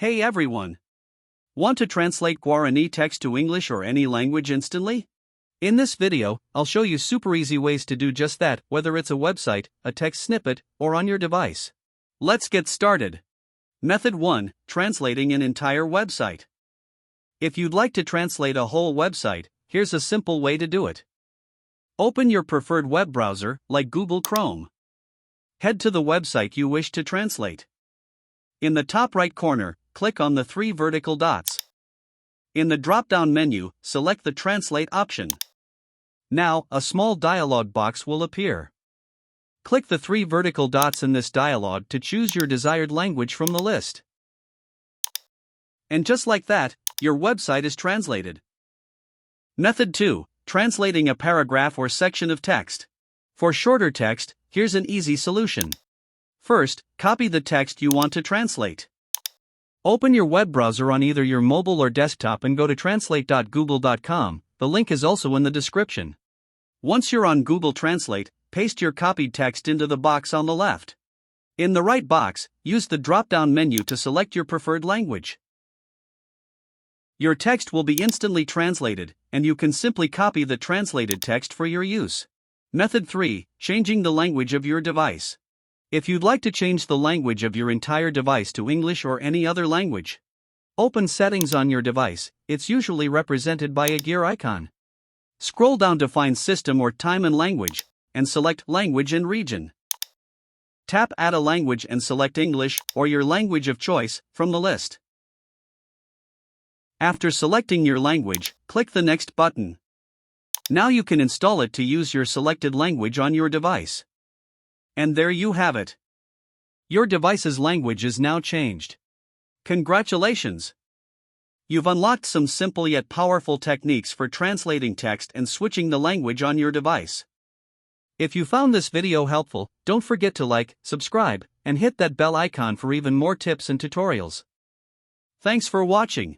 Hey everyone! Want to translate Guarani text to English or any language instantly? In this video, I'll show you super easy ways to do just that, whether it's a website, a text snippet, or on your device. Let's get started. Method 1. Translating an entire website. If you'd like to translate a whole website, here's a simple way to do it. Open your preferred web browser, like Google Chrome. Head to the website you wish to translate. In the top right corner, click on the 3 vertical dots. In the drop-down menu, select the Translate option. Now, a small dialog box will appear. Click the 3 vertical dots in this dialog to choose your desired language from the list. And just like that, your website is translated. Method 2. Translating a paragraph or section of text. For shorter text, here's an easy solution. First, copy the text you want to translate. Open your web browser on either your mobile or desktop and go to translate.google.com. The link is also in the description. Once you're on Google Translate, paste your copied text into the box on the left. In the right box, use the drop-down menu to select your preferred language. Your text will be instantly translated, and you can simply copy the translated text for your use. Method 3. Changing the language of your device. If you'd like to change the language of your entire device to English or any other language, open Settings on your device. It's usually represented by a gear icon. Scroll down to find System or Time and Language, and select Language and Region. Tap Add a Language and select English, or your language of choice, from the list. After selecting your language, click the Next button. Now you can install it to use your selected language on your device. And there you have it. Your device's language is now changed. Congratulations! You've unlocked some simple yet powerful techniques for translating text and switching the language on your device. If you found this video helpful, don't forget to like, subscribe, and hit that bell icon for even more tips and tutorials. Thanks for watching.